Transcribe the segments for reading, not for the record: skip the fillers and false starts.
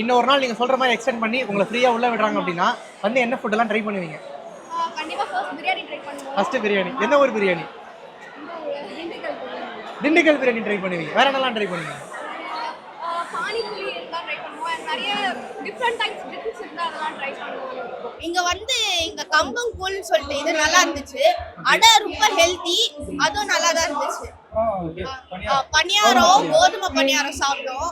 இன்னொரு நாள் நீங்க சொல்ற மாதிரி எக்ஸ்டெண்ட் பண்ணி உங்களை ஃப்ரீயா உள்ள விடுறாங்க அப்படின்னா வந்து என்ன ஃபுட் எல்லாம் ட்ரை பண்ணுவீங்க? கண்டிப்பா ஃபர்ஸ்ட் பிரியாணி ட்ரை பண்ணுவோம். ஃபர்ஸ்ட் பிரியாணி. என்ன ஒரு பிரியாணி? திண்டுக்கல் பிரியாணி ட்ரை பண்ணுவீங்க. வேற என்னலாம் ட்ரை பண்ணுவீங்க? பானிபூரி எல்லாம் ட்ரை பண்ணுவோம். நிறைய டிஃபரண்ட் டைப்ஸ் டிஷ்ஸ் இருந்தா அதெல்லாம் ட்ரை பண்ணுவோம். இங்க வந்து இங்க கம்பம் கூழ்னு சொல்லிட்டு இது நல்லா இருந்துச்சு. அடை ரொம்ப ஹெல்தி, அதுவும் நல்லா தான் இருந்துச்சு. பணியாரம், கோதுமை பணியாரம் சாப்பிட்டோம்,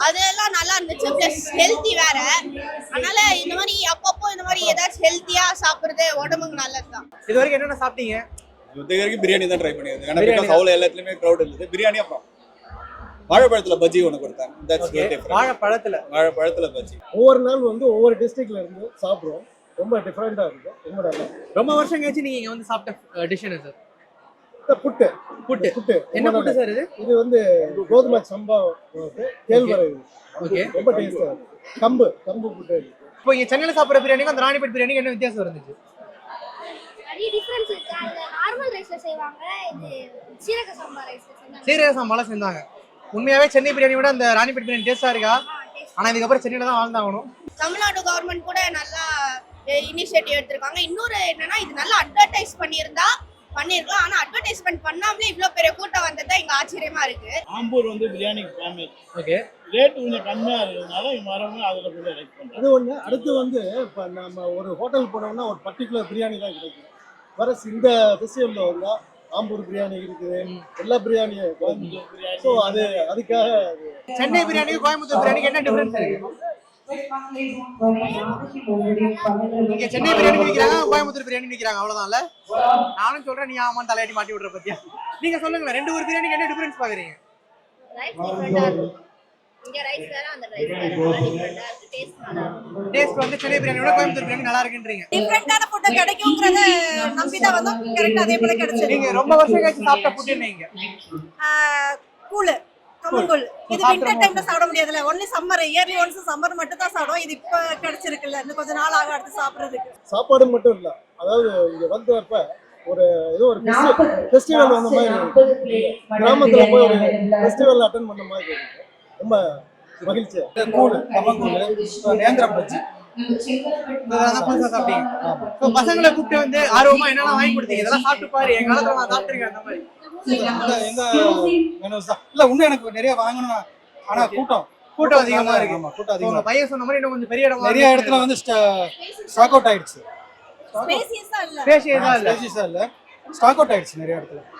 அதெல்லாம் நல்லா இருந்துச்சு. பிளஸ் ஹெல்தி வேற. அதனால இந்த மாதிரி அப்பப்போ இந்த மாதிரி ஏதாச்சும் ஹெல்த்தியா சாப்பிடுறது உடம்புக்கு நல்லதுதான். இது வரைக்கும் என்னென்ன சாப்பிட்டீங்க? இது வரைக்கும் பிரியாணி தான் ட்ரை பண்ணியிருந்தேன். ஏன்னா பிகாஸ் அவ்வளோ எல்லாத்துலயுமே க்ரௌட் இருந்தது. பிரியாணி அப்புறம் வாழைப்பழத்துல பஜ்ஜி ஒன்று கொடுத்தாங்க. வாழைப்பழத்துல பஜ்ஜி. ஒவ்வொரு நாள் வந்து ஒவ்வொரு டிஸ்ட்ரிக்ட்ல இருந்து சாப்பிடுவோம். ரொம்ப டிஃபரெண்டா இருக்கும். ரொம்ப நல்லா. ரொம்ப வருஷம் கழிச்சு நீங்க இங்க வந்து சாப்பிட்ட டிஷ் என்ன சார்? புட்டு. புட்டு. புட்டு என்ன புட்டு சார் இது? இது வந்து கோதுமை சம்பா கேழ்வரகு. ஓகே. ரொம்ப டேஸ்டா இருக்கு. கம்பு புட்டு. இப்போ இங்க சென்னையில சாப்பிடுற பிரியாணிக்கும் அந்த ராணிப்பேட் பிரியாணிக்கு என்ன வித்தியாசம் இருந்துச்சு? நிறைய டிஃபரன்ஸ் இருக்கு. அந்த நார்மல் ரைஸ்ல செய்வாங்க, இது சீரக சம்பா ரைஸ்ல செஞ்சாங்க. சீரக சம்பால செஞ்சாங்க. உண்மையாவே சென்னை பிரியாணி விட அந்த ராணிப்பேட் பிரியாணி டேஸ்டா இருக்கா? ஆனா இதுக்கப்புறம் சென்னையில தான் வாழ்ந்தாகணும். தமிழ்நாடு கவர்மெண்ட் கூட நல்லா இனிஷியேட்டிவ் எடுத்திருக்காங்க. இன்னொரு என்னன்னா, இது நல்லா அட்வர்டைஸ் பண்ணியிருக்கலாம். ஆனா அட்வர்டைஸ்மெண்ட் பண்ணாமலே இவ்வளவு பெரிய கூட்டம் வந்ததா இங்க ஆச்சரியமா இருக்கு. ஆம்பூர் வந்து பிரியாணி ஃபேமஸ். ஓகே. ரேட் கொஞ்சம் கம்மியா இருக்கிறதுனால வரவங்க அதுல கூட லைக் பண்றாங்க. அது ஒண்ணு. அடுத்து வந்து இப்ப நம்ம ஒரு ஹோட்டல் போனோம்னா ஒரு பர்டிகுலர் பிரியாணி தான் கிடைக்கும். வர இந்த ஃபெஸ்டிவல்ல வந்தா ஆம்பூர் பிரியாணி இருக்குது, எல்லா பிரியாணியும் கோயம்புத்தூர் பிரியாணி. ஸோ அதுக்காக சென்னை பிரியாணிக்கு கோயம்புத்தூர் பிரியாணிக்கு என்ன டிஃபரன்ஸ் இருக்கு? இங்க சென்னை பிரியாணி விற்கிறாங்க, கோயம்புத்தூர் பிரியாணி விற்கிறாங்க, அவ்வளவுதான்ல. நானும் சொல்றேன், நீ ஆமான் தலையாட்டி மாட்டி விடுற பத்தியா? நீங்க சொல்லுங்களேன், ரெண்டு ஊர் பிரியாணிக்கு என்ன டிஃபரன்ஸ் பாக்குறீங்க? ரைஸ் டிஃபரண்டா இருக்கு. இங்க ரைஸ் வேற, அந்த ரைஸ் வேற. டிஃபரண்டா இருக்கு. டேஸ்ட் நல்லா இருக்கு. டேஸ்ட் வந்து சென்னை பிரியாணியோட கோயம்புத்தூர் பிரியாணி நல்லா இருக்குன்றீங்க. டிஃபரண்டான ஃபுட் கிடைக்கும்ங்கறத நம்பி தான் வந்தோம். கரெக்ட்டா அதே போல கிடைச்சது. நீங்க ரொம்ப வருஷம் கழிச்சு சாப்பிட்ட ஃபுட் என்னங்க? கூழ், கம்பங்கூழ். இது வின்டர் டைம்ல சாப்பிட முடியாதுல. Only summer, yearly once summer மட்டும் தான் சாப்பிடுவோம். இது இப்ப கிடைச்சிருக்குல்ல, இன்னும் கொஞ்ச நாள் ஆகும் அடுத்து சாப்பிடுறதுக்கு. சாப்பாடு மட்டும் இல்ல, அதாவது இங்க வந்தப்ப ஒரு ஏதோ ஒரு ஃபெஸ்டிவல் வந்த மாதிரி, கிராமத்துல போய் ஒரு ஃபெஸ்டிவல் அட்டெண்ட் பண்ண மாதிரி இருக்கு. ரொம்ப மகிழ்ச்சி. கூழ், கம்பங்கூழ், நேந்திரம் பஜ்ஜி பசங்களை கூப்பிட்டு வந்து ஆர்வமா என்னெல்லாம் வாங்கி கொடுத்தீங்க? இதெல்லாம் சாப்பிட்டு பாரு, என் காலத்துல நான் சாப்பிட்டுருக்கேன் அந்த மாதிரி. எங்க மெனூஸ் தான். இல்ல இன்னும் எனக்கு நிறைய வாங்கணும். ஆனா கூட்டம் அதிகமா இருக்கு. கூட்டம் அதிகமா. உங்க பையன் சொன்ன மாதிரி இன்னும் கொஞ்சம் பெரிய இடம் நிறைய இடத்துல வந்து ஸ்டாக் அவுட் ஆயிடுச்சு. ஸ்பேசியஸா இல்ல. ஸ்பேஷியஸா இல்ல. ஸ்டாக் அவுட் ஆயிடுச்சு நிறைய இடத்துல.